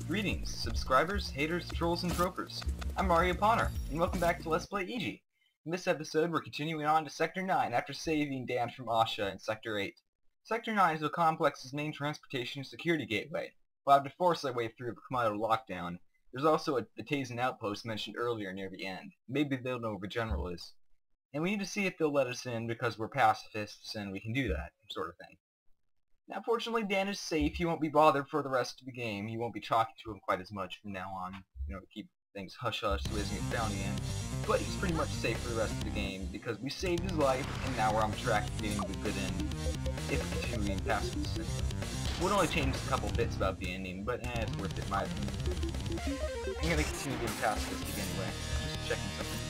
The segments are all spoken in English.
Greetings, subscribers, haters, trolls, and tropers. I'm Mario Ponner, and welcome back to Let's Play EG. In this episode, we're continuing on to Sector 9 after saving Dan from Iosa in Sector 8. Sector 9 is the complex's main transportation and security gateway. We'll have to force our way through if we come out of lockdown. There's also the Tasen outpost mentioned earlier near the end. Maybe they'll know where the general is. And we need to see if they'll let us in because we're pacifists and we can do that, sort of thing. Now, fortunately, Dan is safe. He won't be bothered for the rest of the game. You won't be talking to him quite as much from now on, to keep things hush-hush so he doesn't get found in. But he's pretty much safe for the rest of the game because we saved his life, and now we're on track to getting the good end if we continue being pacifist. We'll only change a couple bits about the ending, but it's worth it in my opinion. I'm gonna continue being pacifistic anyway. Just checking something.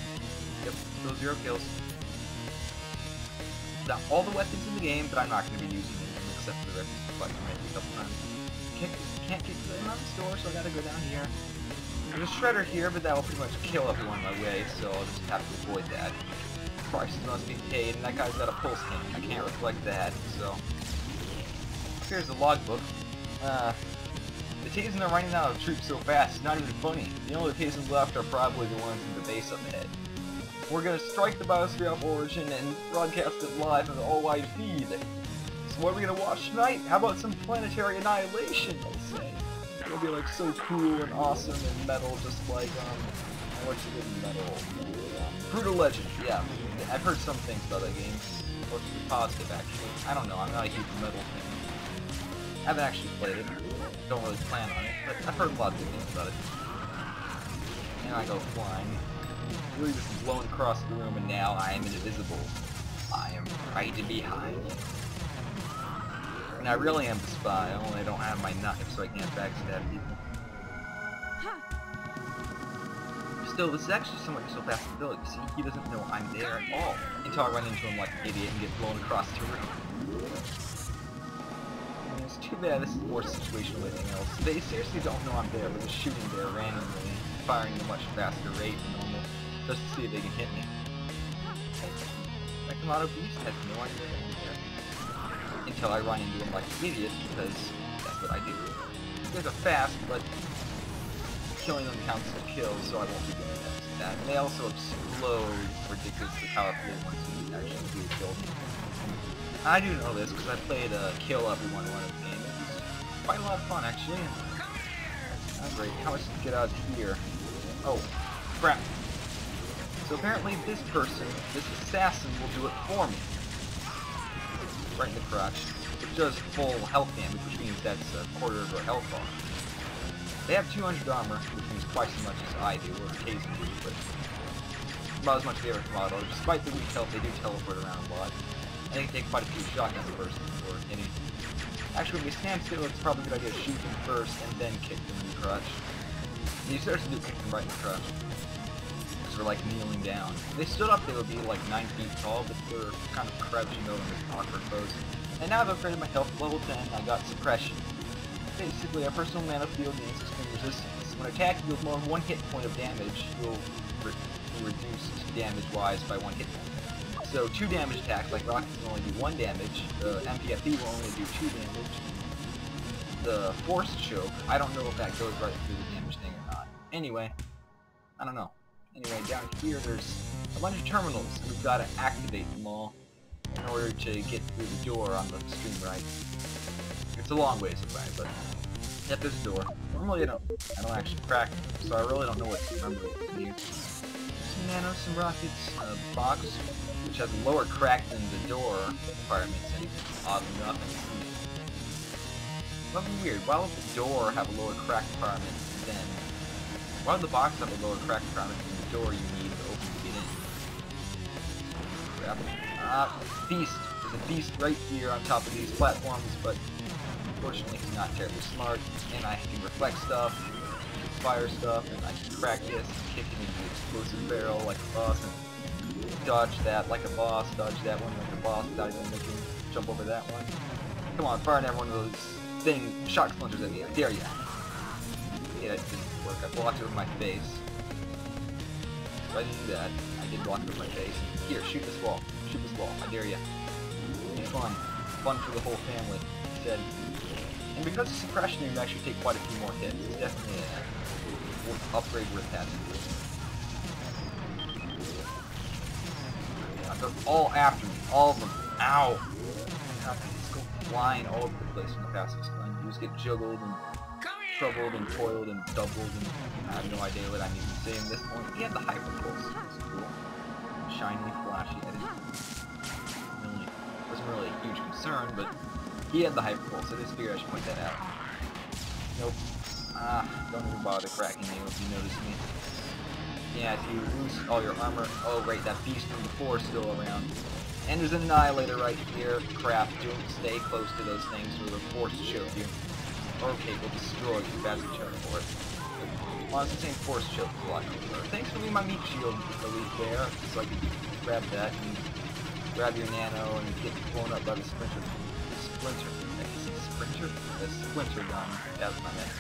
Yep, still 0 kills. Now, all the weapons in the game, but I'm not going to be using them except for the weapons collecting maybe a couple times. Can't get to them out the store, so I gotta go down here. There's a shredder here, but that will pretty much kill everyone on my way, so I'll just have to avoid that. Prices must be paid, and that guy's got a pulse cannon. I can't reflect that, so... Here's the logbook. The Tasen are running out of troops so fast, it's not even funny. The only Tasens left are probably the ones in the base up ahead. We're gonna strike the biosphere of origin and broadcast it live on the all-wide feed. So what are we gonna watch tonight? How about some planetary annihilation, I'll say. It'll be like so cool and awesome and metal, just like, what's a good metal? Brutal Legend, yeah. I've heard some things about that game. Mostly positive, actually. I don't know, I'm not a huge metal fan. I haven't actually played it. Don't really plan on it, but I've heard a lot of good things about it. And I go flying. Really just blown across the room, and now I am invisible. I am right behind. And I really am the spy, only I don't have my knife, so I can't backstab people. Still, this is actually somewhat possibility. See, he doesn't know I'm there at all until I run into him like an idiot and get blown across the room. And it's too bad this is more situational than anything else. They seriously don't know I'm there, they're just shooting there randomly, firing at a much faster rate than normal. Just to see if they can hit me. My Kamado Beast has no idea that I'm there. Until I run into him like an idiot, because that's what I do. These guys are fast, but killing them counts as kills, so I won't be doing that. And they also explode ridiculously powerfully once you actually do kill them. I do know this, because I played Kill Everyone one of the games. It's quite a lot of fun, actually. Oh, great. How much to get out of here? Oh, crap. So apparently this person, this assassin, will do it for me. Right in the crotch. Which does full health damage, which means that's a quarter of their health bar. They have 200 armor, which means twice as much as I do, or Tasen do, but about as much as the other model. Despite the weak health, they do teleport around a lot. And they can take quite a few shotgun bursts before hitting. Actually, when we stand still, it's probably a good idea to shoot them first, and then kick them in the crotch. And you seriously do kick them right in the crotch. Were like kneeling down. If they stood up, they would be like 9 feet tall, but they're kind of crouching over in this awkward pose. And now I've upgraded my health to level 10, I got suppression. Basically, our personal mana field gains extreme resistance. When attacking with more than 1 hit point of damage, you'll be reduced damage-wise by 1 hit point. So 2 damage attacks, like rockets, will only do 1 damage. The MPFE will only do 2 damage. The force choke, I don't know if that goes right through the damage thing or not. Anyway, I don't know. Anyway, down here there's a bunch of terminals, and we've got to activate them all in order to get through the door on the extreme right. It's a long ways away, but yep, there's a door. Normally I don't actually crack them, so I really don't know what to remember what's here. Some nanos, some rockets, a box, which has a lower crack than the door requirements, and oddly enough, it's something weird. Why would the door have a lower crack requirement than... Why would the box have a lower crack requirement than the door you need to open to get in? Crap. Beast. There's a beast right here on top of these platforms, but unfortunately he's not terribly smart, and I can reflect stuff, fire stuff, and I can crack this, kick it into the explosive barrel like a boss, and dodge that like a boss, dodge that one like a boss without even making jump over that one. Come on, fire another one of those shock splinters at me. I dare ya. Yeah, that didn't work. I blocked it with my face. If I didn't do that, I did block it with my face. Here, shoot this wall. Shoot this wall. I dare ya. It'll be fun. Fun for the whole family. He said, And because of suppression, you can actually take quite a few more hits. It's definitely an upgrade worth having. They're all after me. All of them. Ow! How can these go flying all over the place in the passive stun? You just get juggled and troubled and foiled and doubled, and I have no idea what I need to say in this point. He had the hyper pulse. That's cool. Shiny, flashy. Wasn't really a huge concern, but he had the hyper pulse, so I just figured I should point that out. Nope. Don't even bother cracking you if you notice me. Yeah, if you lose all your armor... Oh, right, that beast from before is still around. And there's an annihilator right here. Crap, don't stay close to those things or they'll force choke you. Okay, we'll destroy you. That's the term for it. Honestly, saying force choke is a lot cooler. Thanks for leaving my meat shield elite there, so I can grab that and grab your nano and get blown up by the splinter. The splinter gun. That was my name.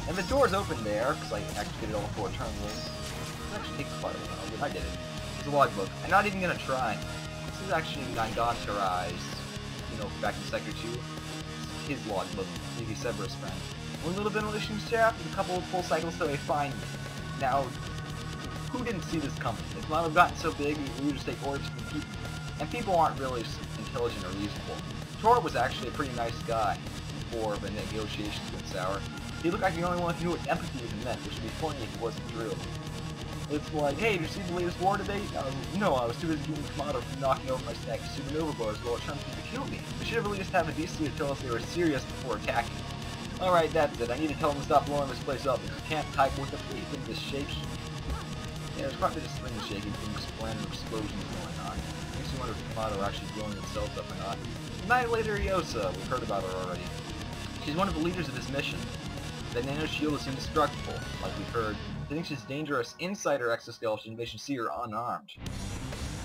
And the door's open there, because I activated all 4 terminals. It actually takes quite a while, but I did it. It's a logbook. I'm not even gonna try. This is actually Naigantarai's, back in Sector 2. His logbook, maybe Severus' friend. One little ventilation shaft and a couple of full cycles till they find me. Now, who didn't see this coming? If Lama have gotten so big, we would just take orders from people. And people aren't really intelligent or reasonable. Tor was actually a pretty nice guy before the negotiations went sour. He looked like the only one who knew what empathy even meant, which would be funny if it wasn't true. It's like, hey, did you see the latest war debate? No, I was too busy keeping Kamado from knocking over my stack of supernova bars while attempting to kill me. They should have at least had the decency to tell us they were serious before attacking. Alright, that's it. I need to tell them to stop blowing this place up because you can't type with the thing just shakes. Yeah, there's quite a bit of sling shaking from random explosions going on. Makes me wonder if Kamado actually blowing itself up or not. Annihilator Iosa, we've heard about her already. She's one of the leaders of this mission. The nano shield is indestructible, like we've heard. They think she's dangerous inside her exoskeleton, they should see her unarmed.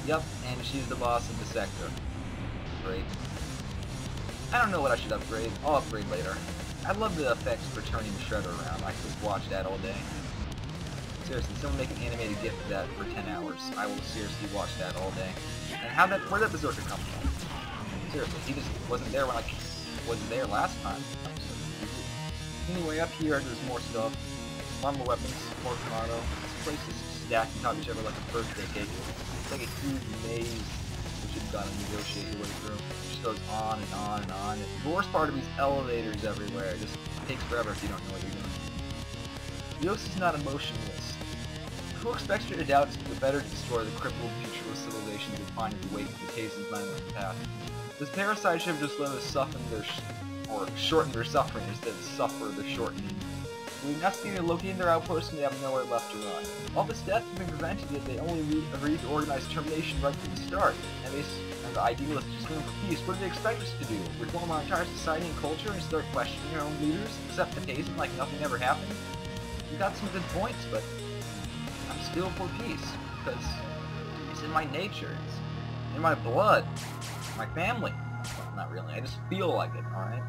Yep, and she's the boss of the sector. Great. I don't know what I should upgrade. I'll upgrade later. I love the effects for turning the shredder around. I could watch that all day. Seriously, someone make an animated GIF of that for 10 hours. I will seriously watch that all day. And where'd that berserker come from? Seriously, he just wasn't there when I wasn't there last time. Anyway, up here there's more stuff. More weapons, more Kamado. This place is stacked on top of each other like a birthday cake. It's like a huge maze which you've got to negotiate your way through. It just goes on and on and on. And the worst part of these elevators everywhere. It just takes forever if you don't know what you're doing. Iosa's not emotionless. Who expects you to doubt it's better to destroy the crippled futurist civilization you find in the wake of the Tasen's landmark path? This parasite should have just let us shorten their suffering instead of suffer their shortening. We investigated and located their outpost and they have nowhere left to run. All this death has been prevented yet they only agreed to organize termination right from the start. And the idealists just scream for peace. What do they expect us to do? Reform our entire society and culture and start questioning our own leaders? Accept the Tasen like nothing ever happened? You got some good points, but I'm still for peace. Because it's in my nature. It's in my blood. My family. Well, not really. I just feel like it, alright?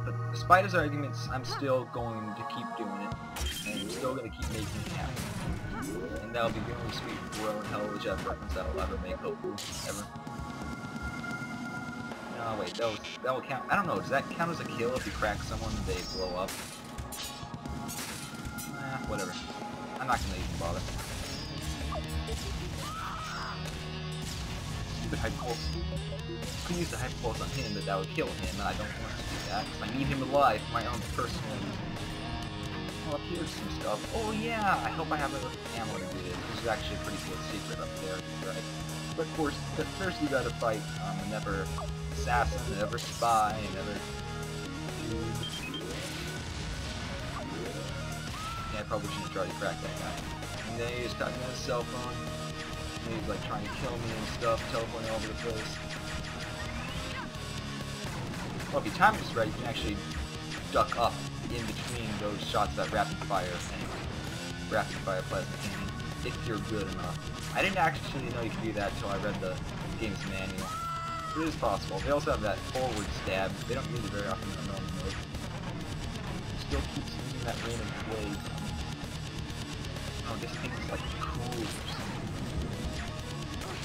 But despite his arguments, I'm still going to keep doing it, and I'm still going to keep making it happen. And that'll be the only sweet Royal and Hell Jeff reference that'll ever make, hopefully, ever. No, wait, that will count. I don't know, does that count as a kill if you crack someone and they blow up? Whatever. I'm not going to even bother. Stupid hype pulse. I could use the hyper pulse on him, but that would kill him, and I don't want to do that, because I need him alive for my own personal reasons. Well, up here's some stuff. Oh yeah, I hope I have enough ammo to do this. This is actually a pretty good secret up there, right? But of course, first we gotta fight another assassin, another spy, another dude. Yeah, I probably shouldn't try to crack that guy. And then he's talking on his cell phone. And he's like trying to kill me and stuff, teleporting all over the place. Well, if you time this right, you can actually duck up in between those shots that rapid fire plasma cannon, if you're good enough. I didn't actually know you could do that until I read the game's manual. It is possible. They also have that forward stab. They don't use it very often in the normal mode. It still keeps using that random blade. Oh, this thing is like cool or something.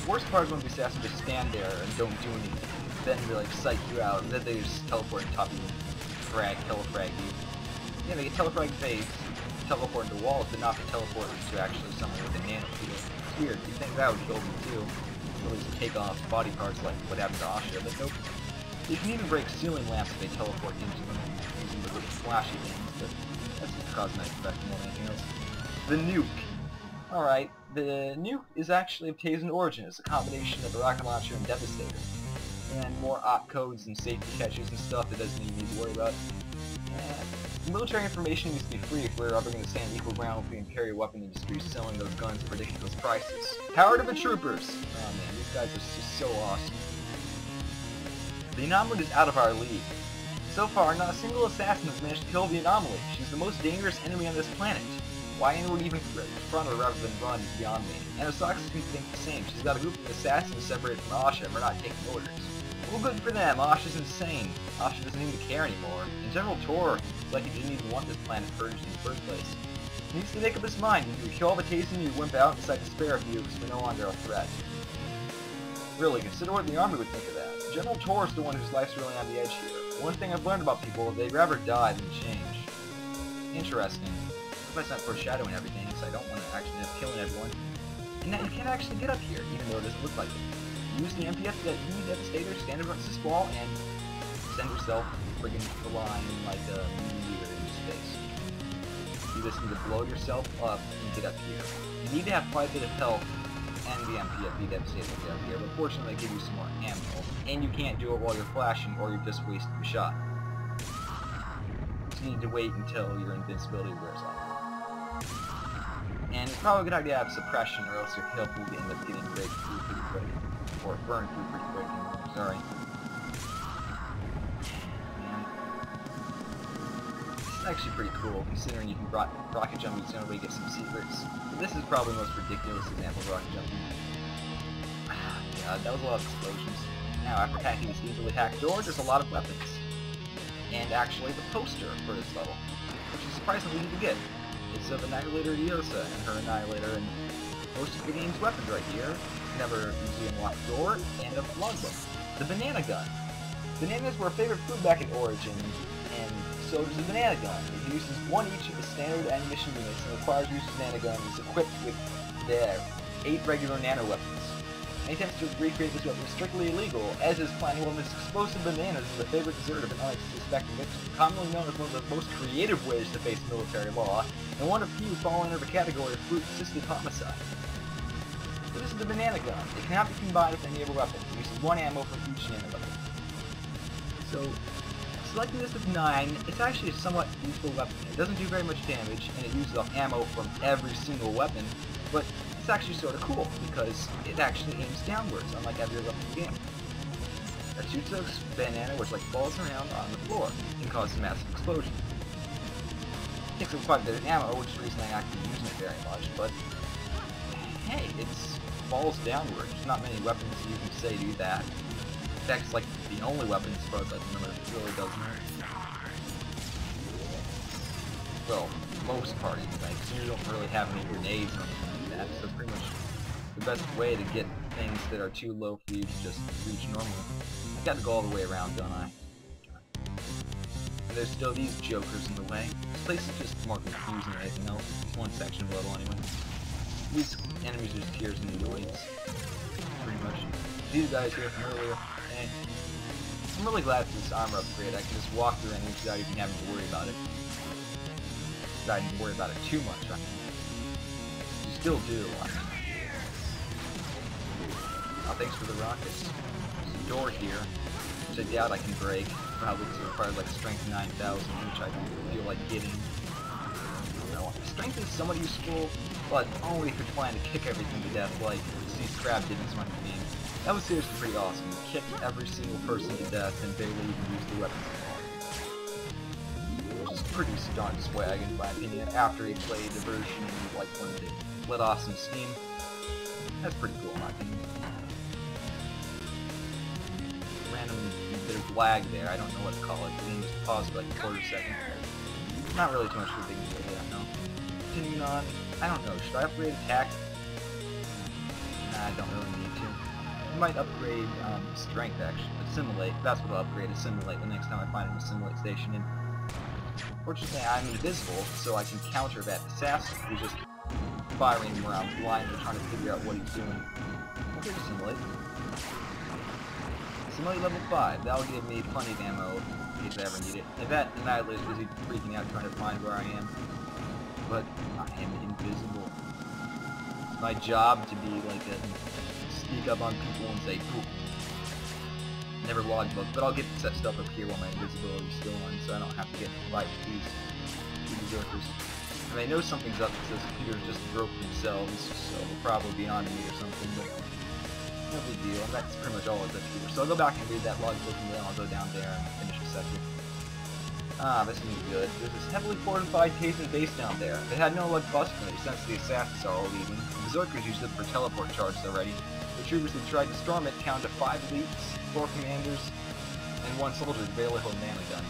The worst part is when the assassin just stand there and don't do anything. Then they like psych you out, and then they just teleport on top of you. telefrag you. Yeah, they get telefrag phase, teleport into walls, but not the teleport to actually someone with a nano field. It's weird. You think that would kill them too. At least take off body parts like what happened to Asha, but nope. You can even break ceiling lamps if they teleport into them using the little flashy things, but that's just cosmetic effect more than anything else. The nuke. Alright, the nuke is actually of Tasen origin. It's a combination of a rocket launcher and Devastator. And more opcodes and safety catches and stuff that doesn't even need to worry about. Military information needs to be free if we're ever going to stand equal ground with the Imperial weapon industry selling those guns at ridiculous prices. Power to the troopers! Oh man, these guys are just so awesome. The Anomaly is out of our league. So far, not a single assassin has managed to kill the Anomaly. She's the most dangerous enemy on this planet. Why anyone even front her rather than run is beyond me. Anasakie can think the same. She's got a group of assassins separated from Asha and we're not taking orders. Well, good for them. Asha's insane. Asha doesn't even care anymore. And General Tor, it's like he didn't even want this planet purged in the first place. He needs to make up his mind. Either you kill all the Tasen, you wimp out and decide to spare a few because we're no longer a threat. Really, consider what the army would think of that. General Tor is the one whose life's really on the edge here. One thing I've learned about people, they'd rather die than change. Interesting. That's not foreshadowing everything, because I don't want to actually end up killing everyone. And now you can't actually get up here, even though it doesn't look like it. Use the MPF Devastator, stand against this wall, and send yourself friggin' flying like a meteor into space. You just need to blow yourself up and get up here. You need to have quite a bit of health and the MPF Devastator to get up here, but fortunately they give you some more ammo. And you can't do it while you're flashing, or you've just wasted your shot. So you need to wait until your invincibility wears off. And it's probably a good idea to have suppression, or else your health will end up getting break through pretty quick. Or burned through pretty quick, sorry. And this is actually pretty cool, considering you can rocket jump is the only way to get some secrets. But this is probably the most ridiculous example of rocket jumping. God, that was a lot of explosions. Now, after hacking this easily hacked door, there's a lot of weapons. And actually, the poster for this level, which is surprisingly easy to get. It's of Annihilator Iosa and her Annihilator, and most of the game's weapons right here. Never easily unlocked door, and a logbook. The banana gun. Bananas were a favorite food back in Origin, and so does the banana gun. It uses one each of the standard ammunition units and requires use of banana gun is equipped with the 8 regular nano weapons. Any attempts to recreate this weapon is strictly illegal, as is planting one of its explosive bananas as a favorite dessert of an unsuspecting victim, commonly known as one of the most creative ways to face military law, and one of few falling under the category of fruit-assisted homicide. So this is the banana gun. It cannot be combined with any other weapon. It uses 1 ammo from each nano weapon. So, selecting this with 9, it's actually a somewhat useful weapon. It doesn't do very much damage, and it uses up ammo from every single weapon, but it's actually sort of cool, because it actually aims downwards, unlike every other weapon in the game. That shoots a banana which falls around on the floor, and causes a massive explosion. It takes up quite a bit of ammo, which is the reason I'm actually using it very much, but hey, it falls downward. There's not many weapons you can say do that. In fact, it's like the only weapon as far as I remember that really does that. Well, most parties, because you don't really have any grenades or anything like that, so it's pretty much the best way to get things that are too low for you to just reach normal. I gotta go all the way around, don't I? And there's still these jokers in the way. This place is just more confusing than anything else. It's one section of level anyway. These enemies are just tears and needles. Pretty much. These guys here from earlier. Hey. I'm really glad for this armor upgrade. I can just walk through enemies without even having to worry about it. Without even worry about it too much, right? You still do. Oh, thanks for the rockets. There's a door here, which I doubt I can break. Probably because it requires like strength 9,000, which I don't feel like getting. No, strength is somewhat useful, but only if you're trying to kick everything to death like Sea Crab did in this one game. That was seriously pretty awesome. You kicked every single person to death and barely even used the weapons anymore. Which is pretty darn swag in my opinion, after he played the version like when they let off some steam. That's pretty cool in my opinion. Random bit of lag there, I don't know what to call it. The game just paused for like a quarter second. Not really too much of a big deal, I don't know. Continuing on, I don't know, should I upgrade attack? Nah, I don't really need to. I might upgrade strength actually, assimilate. That's what I'll upgrade, assimilate the next time I find an assimilate station. And Fortunately, I'm invisible, so I can counter that assassin who's just firing him around blindly, trying to figure out what he's doing. Okay, simulate. Simulate level 5. That'll give me plenty of ammo in case I ever need it. And that Annihilate is busy freaking out trying to find where I am. But I am invisible. It's my job to be like a sneak up on people and say poof. Never logbook, but I'll get set stuff up here while my invisibility is still on, so I don't have to get to fight these two berserkers. And I know something's up because those computers just broke themselves, so they'll probably be on me or something, but no big deal. And that's pretty much all it's up here. So I'll go back and read that logbook and then I'll go down there and finish the sector. Ah, this is good. There's this heavily fortified Tasen base down there. They had no luck busting it since the assassins are all leaving. The berserkers used it for teleport charges already. The troopers who tried to storm it counted 5 elites, 4 commanders, and 1 soldier with barely hold nanogun.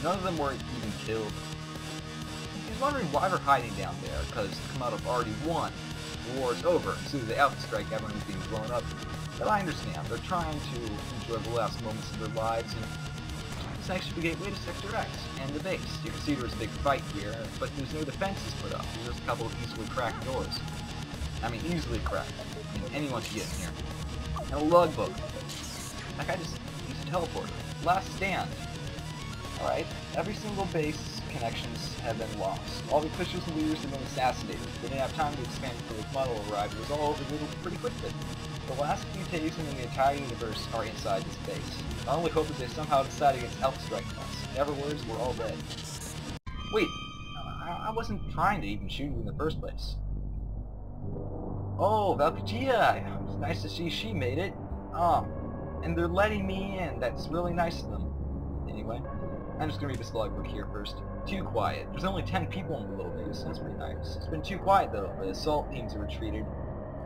None of them were even killed. He's wondering why they're hiding down there, because Komodo already won. The war is over. As soon as they outstrike, everyone is being blown up. But I understand. They're trying to enjoy the last moments of their lives, and it's actually the gateway to Sector X and the base. You can see there's a big fight here, but there's no defenses put up. There's just a couple of easily cracked doors. I mean, easily cracked. I mean, anyone can get in here. And a logbook. That guy just used a teleporter. Last stand. Alright, every single base connections have been lost. All the officials and leaders have been assassinated. They didn't have time to expand before the model arrived. It was all over pretty quickly. The last few Tasen in the entire universe are inside this base. Our only hope is they somehow decide against outstriking us. In other words, we're all dead. Wait, I wasn't trying to even shoot you in the first place. Oh, Valkyria! It's nice to see she made it. And they're letting me in. That's really nice of them. Anyway, I'm just gonna read this logbook here first. Too quiet. There's only 10 people in the little base. That's pretty nice. It's been too quiet though. The assault teams have retreated,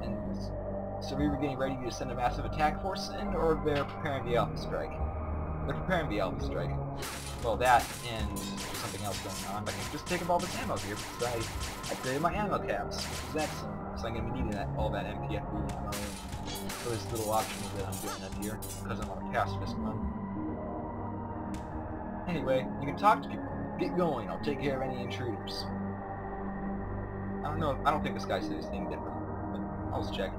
and so we were getting ready to send a massive attack force in, or they're preparing the Alpha Strike. They're preparing the Alpha Strike. Well, that and something else going on. I can just take up all this ammo here because I created my ammo caps, which is excellent. So I'm going to be needing all that MPFB ammo for this little optional that I'm doing up here because I'm on a pacifist run. Anyway, you can talk to people. Get going. I'll take care of any intruders. I don't know. I don't think this guy said anything different, but I'll just check.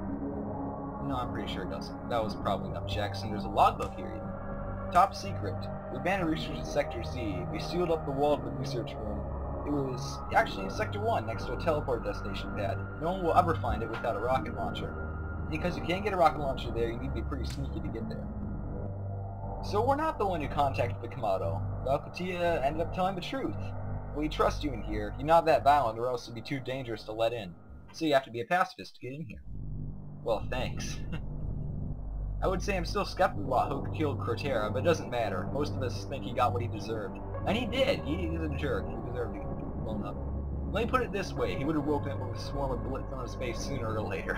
No, I'm pretty sure it doesn't. That was probably enough checks, and there's a logbook here even. Top secret. We abandoned research in Sector Z. We sealed up the wall of the research room. It was actually in Sector 1, next to a teleport destination pad. No one will ever find it without a rocket launcher. Because you can't get a rocket launcher there, you need to be pretty sneaky to get there. So we're not the one who contacted the Komodo. Valkyria ended up telling the truth. We trust you in here. You're not that violent, or else it'd be too dangerous to let in. So you have to be a pacifist to get in here. Well, thanks. I would say I'm still skeptical about who killed Cortera, but it doesn't matter. Most of us think he got what he deserved. And he did! He's a jerk. He deserved to get blown up. Let me put it this way, he would have woken up with a swarm of bullets on his face sooner or later.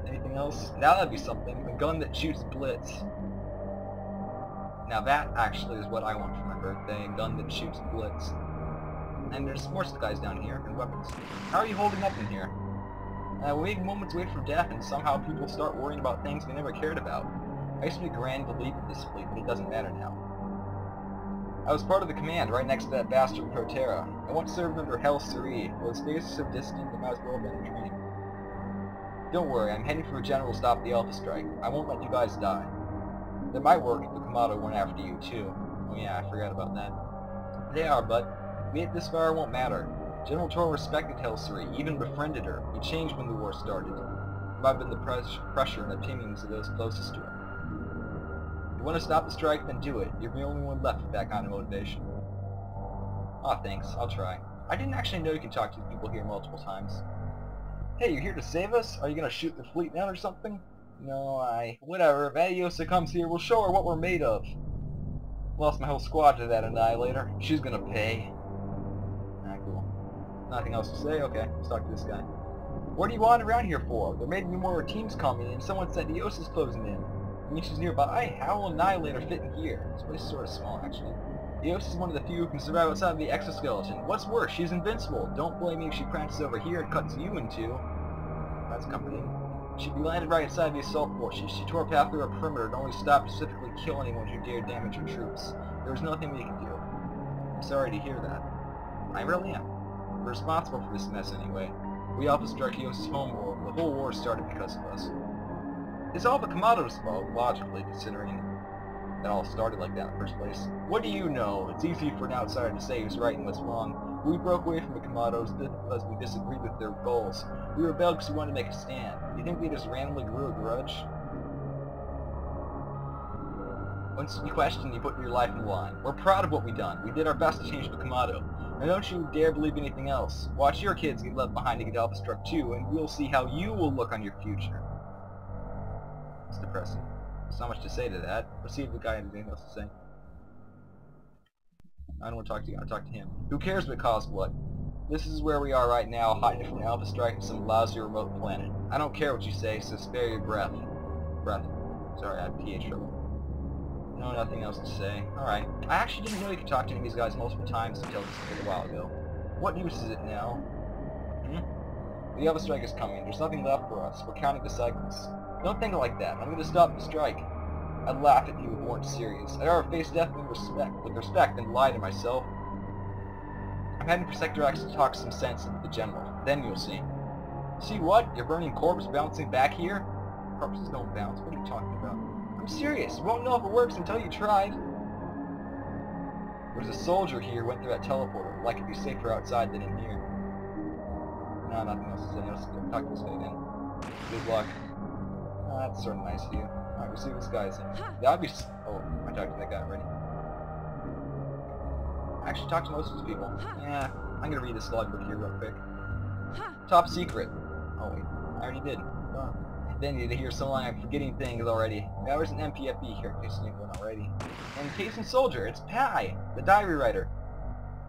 Anything else? Now that'd be something. A gun that shoots blitz. Now that actually is what I want for my birthday, a gun that shoots blitz. And there's more guys down here, and weapons. How are you holding up in here? We moments wait for death, and somehow people start worrying about things they never cared about. I used to be grand to leave this fleet, but it doesn't matter now. I was part of the command, right next to that bastard Protera. I once served under Hell Suri, but his face is so distant that might as well have been a dream. Don't worry, I'm heading for a general to stop the Alpha Strike. I won't let you guys die. That might work if the Komodo went after you, too. Oh yeah, I forgot about that. They are, but we hit this far, it won't matter. General Tor respected Helsuri, even befriended her. He changed when the war started. It might have been the pressure and opinions of those closest to him. If you want to stop the strike, then do it. You're the only one left with that kind of motivation. Aw, thanks. I'll try. I didn't actually know you could talk to people here multiple times. Hey, you're here to save us? Are you gonna shoot the fleet down or something? No, whatever. If Iosa comes here, we'll show her what we're made of. Lost my whole squad to that Annihilator. She's gonna pay. Cool. Nothing else to say? Okay, let's talk to this guy. What do you want around here for? There may be more teams coming, and someone said Iosa's closing in. I mean, she's nearby. How will Annihilator fit in here? This place is sort of small, actually. Iosa's one of the few who can survive outside of the exoskeleton. What's worse, she's invincible. Don't blame me if she practices over here and cuts you in two. That's comforting. She'd be landed right inside the assault forces. She tore a path through our perimeter and only stopped to specifically kill anyone who dared damage her troops. There was nothing we could do. I'm sorry to hear that. I really am. We're responsible for this mess anyway. We helped struck Iosa's homeworld. The whole war started because of us. It's all the Kamado's fault, logically, considering it all started like that in the first place. What do you know? It's easy for an outsider to say who's right and what's wrong. We broke away from the Kamados because we disagreed with their goals. We rebelled because we wanted to make a stand. You think we just randomly grew a grudge? Once you question, you put your life on the line. We're proud of what we've done. We did our best to change the Kamado. Now don't you dare believe anything else. Watch your kids get left behind to get Alpha struck too, and we'll see how you will look on your future. It's depressing. There's not much to say to that. Let's see if the guy has anything else to say. I don't want to talk to you, I want to talk to him. Who cares what caused what? This is where we are right now, hiding from an Alpha strike on some lousy remote planet. I don't care what you say, so spare your breath. Sorry, I had PH trouble. No, nothing else to say. Alright. I actually didn't know you could talk to any of these guys multiple times until just a little while ago. What news is it now? The Alpha strike is coming. There's nothing left for us. We're counting the cycles. Don't think like that. I'm going to stop the strike. I'd laugh at you if you weren't serious. I'd rather face death with respect than lie to myself. I'm heading for Sector X to talk some sense into the General. Then you'll see. See what? Your burning corpse bouncing back here? Corpses don't bounce. What are you talking about? I'm serious. You won't know if it works until you tried. There's a soldier here who went through that teleporter. Like it'd be safer outside than in here. No, nothing else to say. Let's go talk to this guy then. Good luck. That's sort of nice of you. Alright, we'll see what this guy's in. That'd be... Oh, I talked to that guy already. I actually talked to most of these people. Yeah, I'm gonna read this logbook here real quick. Top secret. Oh wait, I already did. Oh. Then you to hear so long I'm forgetting things already. Now there's an MPFB here in case you didn't already. And Tasen soldier, it's Pai, the diary writer.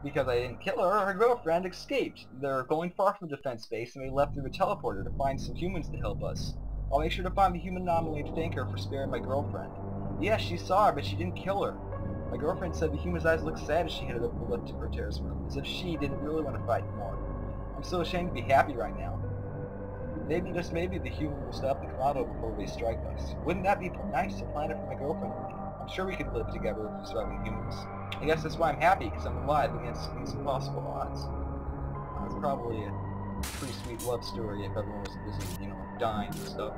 Because I didn't kill her, her girlfriend escaped. They're going far from the defense base and they left through the teleporter to find some humans to help us. I'll make sure to find the human anomaly to thank her for sparing my girlfriend. Yes, she saw her, but she didn't kill her. My girlfriend said the human's eyes looked sad as she headed up the lift to her terrace room, as if she didn't really want to fight more. I'm so ashamed to be happy right now. Maybe, just maybe, the human will stop the Kamado before they strike us. Wouldn't that be nice to plan it for my girlfriend and me? I'm sure we could live together if we start with humans. I guess that's why I'm happy, because I'm alive against these impossible odds. It's probably a pretty sweet love story if everyone was busy, you know, dying and stuff.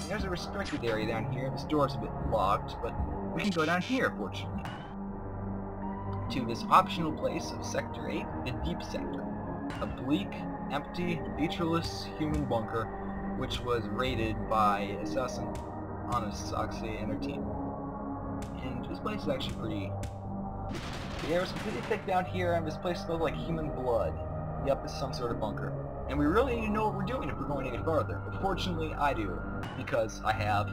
There's a restricted area down here. This door's a bit locked, but we can go down here, fortunately. To this optional place of Sector 8, the Deep Sector. A bleak, empty, featureless human bunker, which was raided by Assassin Anasakie and her team. And this place is actually pretty... The air is completely thick down here, and this place smells like human blood. Yep, it's some sort of bunker. And we really need to know what we're doing if we're going any farther. But fortunately, I do, because I have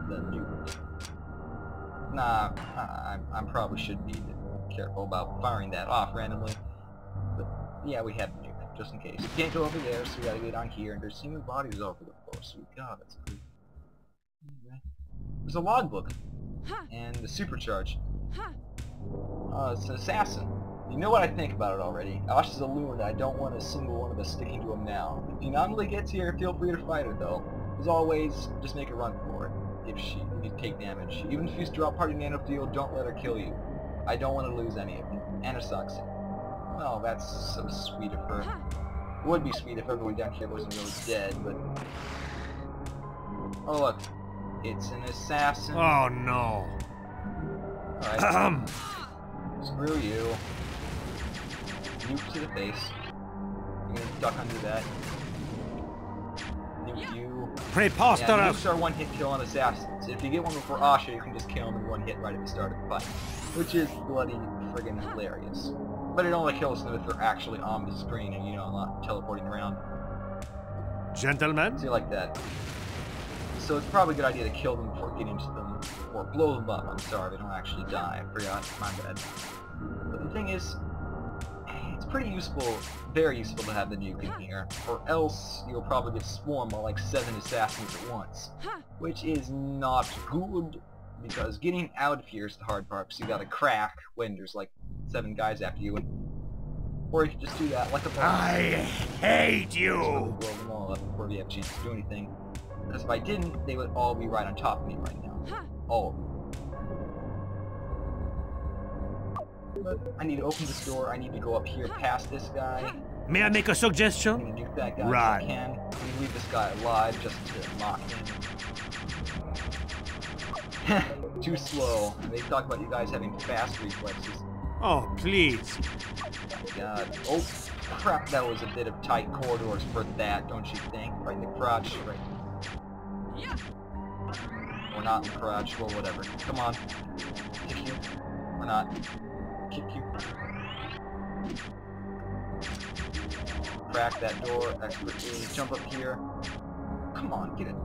the nuke. Nah, I probably should be careful about firing that off randomly. But yeah, we have the nuke, just in case. We can't go over there, so we gotta go down here, and there's human bodies all over the floor. Sweet God, that's cool. There's a logbook, and the supercharge. It's an assassin. You know what I think about it already. Ash is a loon, and I don't want a single one of us sticking to him now. If the anomaly gets here, feel free to fight her, though. As always, just make a run for it. If you take damage. Even if you drop party nano field, don't let her kill you. I don't want to lose any of you. Anasakie. Well, that's so sweet of her. It would be sweet if everyone down here wasn't really dead, but... Oh look. It's an assassin. Oh no. Alright. Screw you. Nuke to the face. You're gonna duck under that. Nuke you. Preposterous! Yeah, nukes are one-hit kill on assassins. If you get one before Asha, you can just kill him in one hit right at the start of the fight. Which is bloody friggin' hilarious. But it only kills them if they're actually on the screen and, you know, not teleporting around. Gentlemen? See, like that. So it's probably a good idea to kill them before getting to them, or blow them up. I'm sorry, they don't actually die. I forgot, my bad. But the thing is, it's pretty useful, very useful to have the nuke in here, or else you'll probably get swarmed by like 7 assassins at once. Which is not good, because getting out of here is the hard part, because you gotta crack when there's like 7 guys after you, or you can just do that like a boss. I hate you! Just blow them all up before we have a chance to do anything. Because if I didn't, they would all be right on top of me right now. All of them. But I need to open this door. I need to go up here past this guy. May I make a I'm suggestion? gonna nuke that guy Right. if I can. I'm gonna leave this guy alive just to mock him. Too slow. And they talk about you guys having fast reflexes. Oh, please. God. Oh, crap, that was a bit of tight corridors for that, don't you think? Right in the crotch, right? Yeah. Or not in the crotch, well, whatever. Come on. Kick you. Or not. Kick you. Crack that door, expertly. Jump up here. Come on, get it.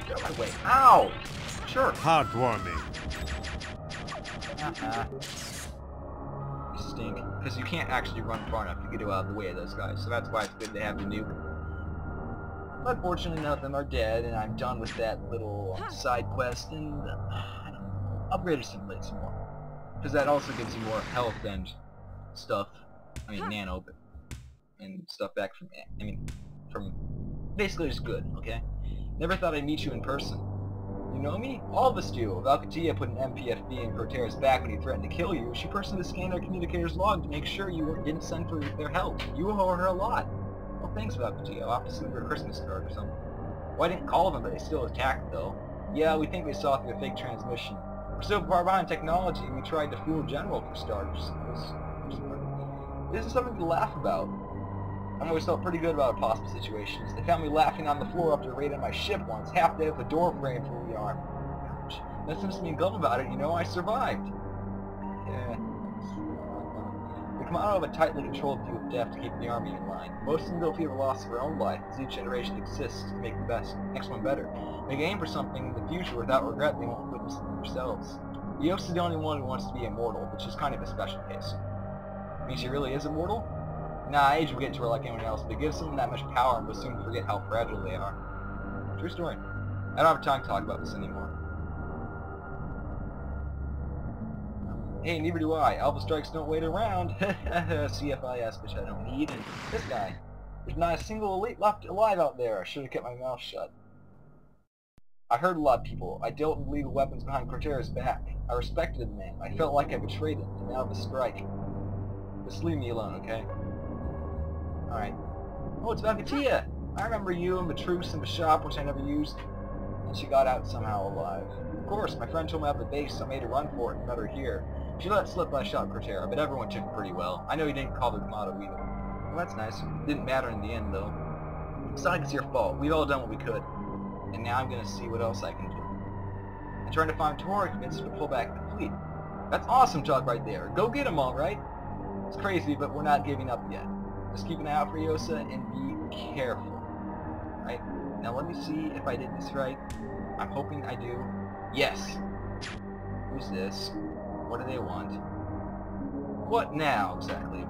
Get out of my way. Ow! Sure. Heartwarming. You stink. Because you can't actually run far enough to get out of the way of those guys, so that's why it's good to have the nuke. But fortunately, none of them are dead, and I'm done with that little side quest, and I don't know, upgrade or simulate some more. Because that also gives you more health and stuff. I mean, nano, but, and stuff back from, from basically just good, okay? Never thought I'd meet you in person. You know me? All of us do. Valkyria put an MPFB in Cortera's back when he threatened to kill you. She personally scanned their communicator's log to make sure you weren't getting sent for their help. You owe her a lot. Well, thanks, Valkyria. I'll have to send her a Christmas card or something. Well, I didn't call them, but they still attacked, though. Yeah, we think they saw through a fake transmission. We're so far behind technology, we tried to fool General for starters. This is something to laugh about. I've always felt pretty good about possible situations. They found me laughing on the floor after a raid on my ship once, half dead with a door frame through the arm. Ouch. Nothing to be glum about it, you know, I survived. Yeah. The Commando have a tightly controlled view of death to keep the army in line. Most of them don't fear the loss of their own life, as each generation exists to make the next one better. They aim for something in the future without regret they won't witness it themselves. Iosa is the only one who wants to be immortal, which is kind of a special case. Means she really is immortal? Nah, age will get to her like anyone else, but give someone that much power and we'll soon forget how fragile they are. True story. I don't have time to talk about this anymore. Hey, neither do I. Alpha strikes don't wait around. CFIS, which I don't need, and this guy. There's not a single elite left alive out there. I should have kept my mouth shut. I heard a lot of people. I dealt with illegal weapons behind Cortera's back. I respected the man. I felt like I betrayed him, and now the strike. Just leave me alone, okay? Alright. Oh, it's Valkyria! I remember you and Matruse in the shop, which I never used. And she got out somehow alive. Of course, my friend told me about the base, so I made a run for it and met her here. She let slip that I shot Cortera, but everyone took it pretty well. I know you didn't call the Commando either. Well, that's nice. Didn't matter in the end, though. It's not like it's your fault. We've all done what we could. And now I'm gonna see what else I can do. I'm trying to find Tor, convince him to pull back the fleet. That's awesome talk right there. Go get him, alright? It's crazy, but we're not giving up yet. Just keep an eye out for Iosa and be careful. Right? Now let me see if I did this right. I'm hoping I do. Yes! Who's this? What do they want? What now, exactly?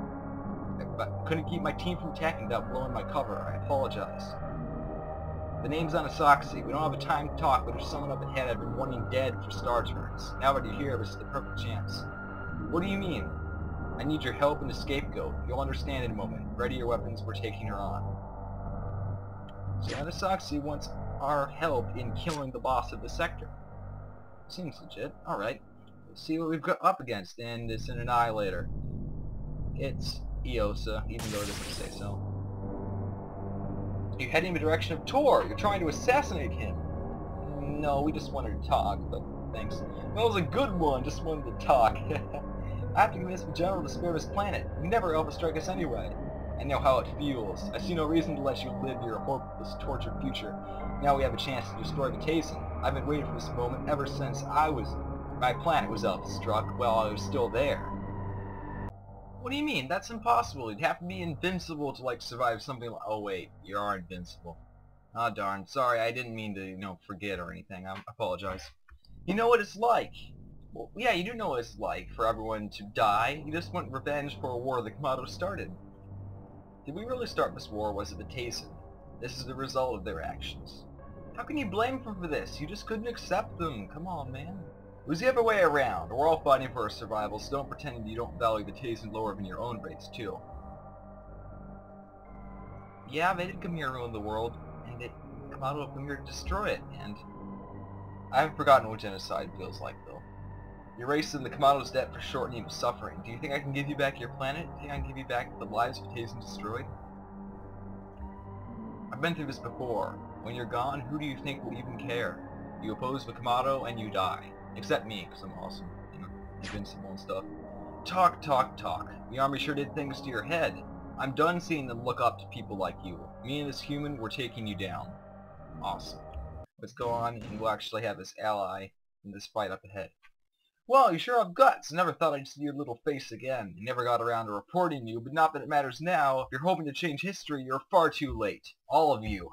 I couldn't keep my team from attacking without blowing my cover. I apologize. The name's Anasakie. We don't have a time to talk, but there's someone up ahead I've been wanting dead for star turns. Now that you're here, this is the perfect chance. What do you mean? I need your help and a scapegoat. You'll understand in a moment. Ready your weapons, we're taking her on. So Anasakie wants our help in killing the boss of the sector. Seems legit. Alright. Let's see what we've got up against, and it's an annihilator. It's Iosa, even though it doesn't say so. You're heading in the direction of Tor! You're trying to assassinate him! No, we just wanted to talk, but thanks. That was a good one, just wanted to talk. I have to convince the General to spare this planet. You never Alpha strike us anyway. I know how it feels. I see no reason to let you live your hopeless, tortured future. Now we have a chance to destroy the Tasen. I've been waiting for this moment ever since my planet was Alpha struck while I was still there. What do you mean? That's impossible. You'd have to be invincible to, like, survive something like... Oh, wait. You are invincible. Ah, darn. Sorry, I didn't mean to, forget or anything. I apologize. You know what it's like. Well, yeah, you do know what it's like for everyone to die. You just want revenge for a war the Commando started. Did we really start this war, or was it the Tasen? This is the result of their actions. How can you blame them for this? You just couldn't accept them. Come on, man. It was the other way around. We're all fighting for our survival, so don't pretend you don't value the Tasen lower than your own race, too. Yeah, they did come here to ruin the world, and they come out of them here to destroy it, and... I haven't forgotten what genocide feels like, though. You're erasing the Kamado's debt for shortening of suffering. Do you think I can give you back your planet? Do you think I can give you back the lives of Tasen destroyed? I've been through this before. When you're gone, who do you think will even care? You oppose the Kamado and you die. Except me, because I'm awesome. You know, invincible and stuff. Talk, talk, talk. The army sure did things to your head. I'm done seeing them look up to people like you. Me and this human, we're taking you down. Awesome. Let's go on, and we'll actually have this ally in this fight up ahead. Well, you sure have guts. Never thought I'd see your little face again. I never got around to reporting you, but not that it matters now. If you're hoping to change history, you're far too late. All of you.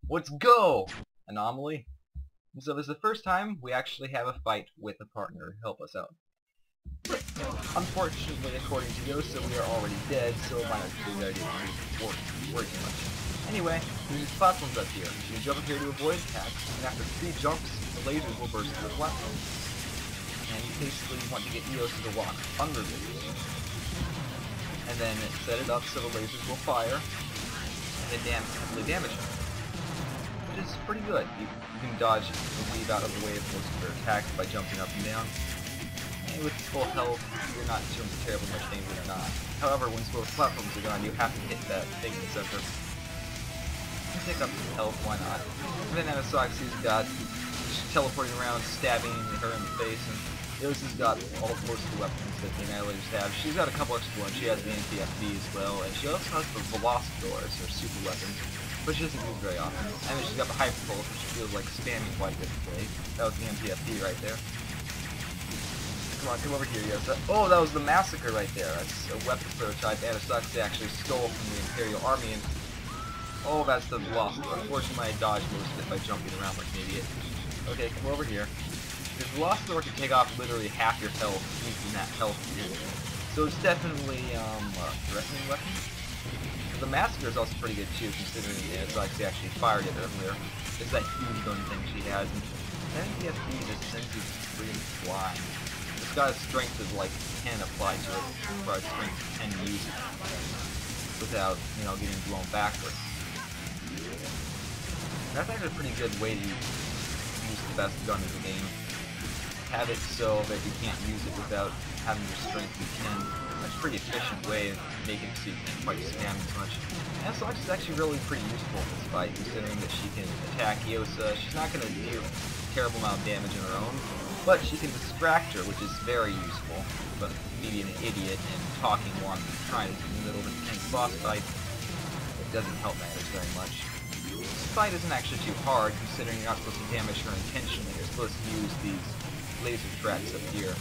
Let's go! Anomaly. So this is the first time we actually have a fight with a partner to help us out. But, unfortunately, according to Iosa, we are already dead, so it might not be a good idea to worry too much. Anyway, there's these platforms up here. You can jump up here to avoid attacks, and after 3 jumps, the lasers will burst through the platform. And you basically want to get Iosa to walk under this. And then set it up so the lasers will fire, and then heavily damage them. Which is pretty good. You can dodge and weave out of the way of most of their attacks by jumping up and down. And with full health, you're not doing terribly much damage or not. However, once both platforms are gone, you have to hit that thing in the center. You pick up some health, why not? And then Anasakie's got teleporting around, stabbing her in the face, and Iosa's got most of the weapons that the Annihilators have. She's got a couple extra ones. She has the NTFD as well, and she also has the Velocitors, her super weapons, but she doesn't use very often. And then she's got the Hyper Pulse, which feels like spamming quite a bit today. That was the NTFD right there. Come on, come over here, Iosa. Oh, that was the Massacre right there. That's a weapon prototype Anasakie actually stole from the Imperial Army, and oh, that's the Velocitor. Unfortunately, I dodged most of it by jumping around like an idiot. Okay, come over here. This Velociter can take off literally half your health using that health here. So it's definitely a threatening weapon. The Massacre is also pretty good too, considering Anasakie actually fired it earlier. It's that huge gun thing she has, and then NTFD just sends you free and flying. It's got a strength of like 10 applied to it, or a strength of 10 use it without, you know, getting blown backwards. That's actually a pretty good way to use the best gun in the game. Have it so that you can't use it without having your strength be 10. That's a pretty efficient way of making it so you can't quite spam as much. And Anasakie is actually really pretty useful in this fight, considering that she can attack Iosa. She's not going to do a terrible amount of damage on her own, but she can distract her, which is very useful. But maybe an idiot and talking while I'm trying to in the middle of an intense boss fight, it doesn't help matters very much. This fight isn't actually too hard, considering you're not supposed to damage her intentionally. You're supposed to use these laser tracks up here.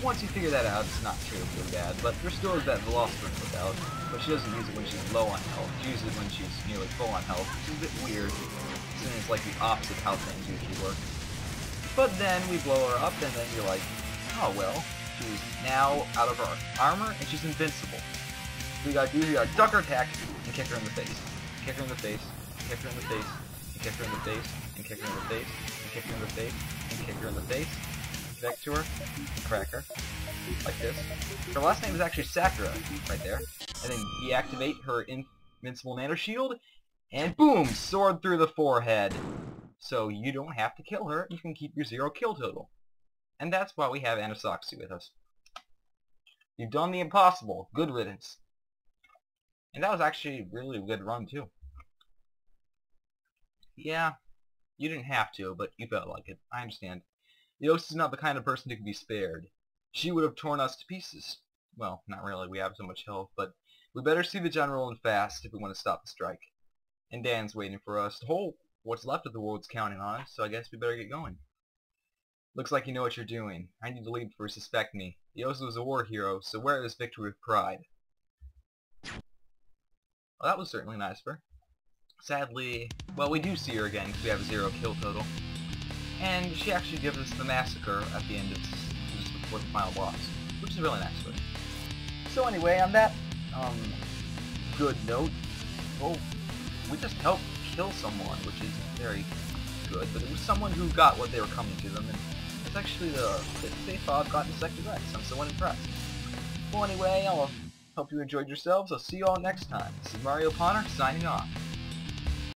Once you figure that out, it's not terribly bad, but there still is that Velociter put out, but she doesn't use it when she's low on health. She uses it when she's nearly full on health, which is a bit weird, since it's like the opposite of how things usually work. But then we blow her up, and then you're like, oh well, she's now out of her armor, and she's invincible. So we gotta do, we gotta duck her attack, and kick her in the face. Kick her in the face, kick her in the face, and kick her in the face, and kick her in the face, and kick her in the face, and kick her in the face. Back to her, crack her, like this. Her last name is actually Sakura, right there. And then deactivate her invincible nano shield, and boom! Sword through the forehead. So you don't have to kill her, you can keep your 0 kill total. And that's why we have Anasakie with us. You've done the impossible. Good riddance. And that was actually really a good run, too. Yeah, you didn't have to, but you felt like it. I understand. Iosa is not the kind of person who can be spared. She would have torn us to pieces. Well, not really, we have so much health, but we better see the general and fast if we want to stop the strike. And Dan's waiting for us. The whole what's left of the world's counting on us, so I guess we better get going. Looks like you know what you're doing. I need to leave before you suspect me. Iosa was a war hero, so wear this victory with pride. Well, that was certainly nice of her. Sadly, well, we do see her again because we have a 0 kill total. And she actually gives us the massacre at the end of just before the final boss, which is really nice of her. So anyway, on that good note, well, we just helped kill someone, which is very good, but it was someone who got what they were coming to them, and it's actually the 5th they thought got Insected Rex. I'm so impressed. Well anyway, I hope you enjoyed yourselves. I'll see you all next time. This is Mario Connor, signing off.